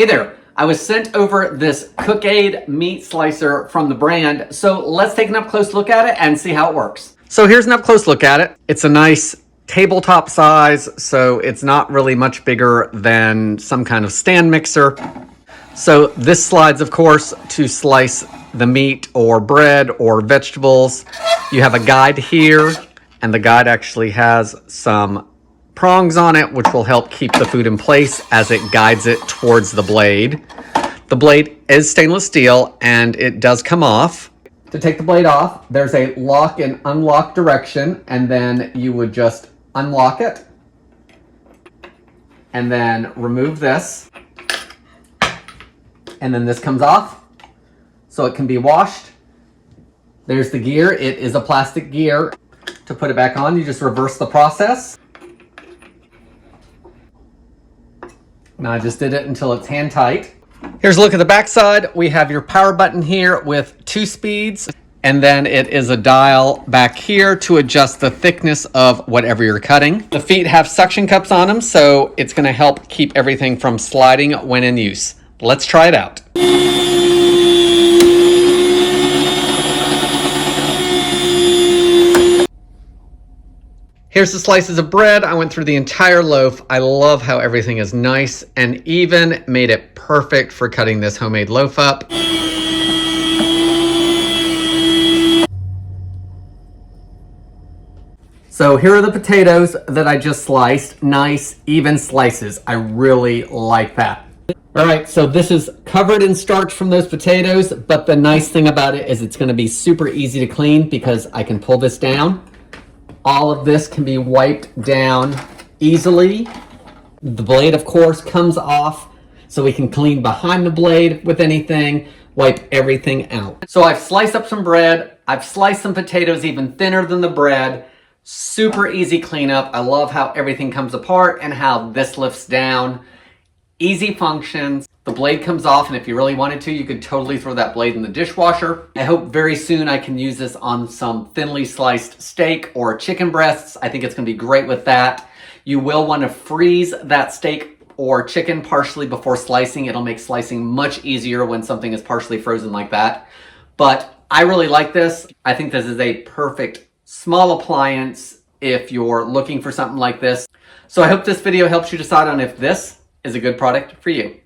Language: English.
Hey there, I was sent over this Cook-Aid meat slicer from the brand, so let's take an up close look at it and see how it works. So here's an up close look at it. It's a nice tabletop size, so it's not really much bigger than some kind of stand mixer. So this slides, of course, to slice the meat or bread or vegetables. You have a guide here, and the guide actually has some prongs on it, which will help keep the food in place as it guides it towards the blade. The blade is stainless steel and it does come off. To take the blade off, there's a lock and unlock direction, and then you would just unlock it and then remove this. And then this comes off so it can be washed. There's the gear. It is a plastic gear. To put it back on, you just reverse the process. Now I just did it until it's hand tight. Here's a look at the back side. We have your power button here with 2 speeds, and then it is a dial back here to adjust the thickness of whatever you're cutting. The feet have suction cups on them, so it's going to help keep everything from sliding when in use. Let's try it out. Here's the slices of bread. I went through the entire loaf. I love how everything is nice and even, made it perfect for cutting this homemade loaf up. So here are the potatoes that I just sliced. Nice, even slices. I really like that. All right, so this is covered in starch from those potatoes, but the nice thing about it is it's gonna be super easy to clean because I can pull this down. All of this can be wiped down easily. The blade, of course, comes off, so we can clean behind the blade with anything, wipe everything out. So I've sliced up some bread. I've sliced some potatoes even thinner than the bread. Super easy cleanup. I love how everything comes apart and how this lifts down. Easy functions. The blade comes off, and if you really wanted to, you could totally throw that blade in the dishwasher. I hope very soon I can use this on some thinly sliced steak or chicken breasts. I think it's gonna be great with that. You will wanna freeze that steak or chicken partially before slicing. It'll make slicing much easier when something is partially frozen like that. But I really like this. I think this is a perfect small appliance if you're looking for something like this. So I hope this video helps you decide on if this is a good product for you.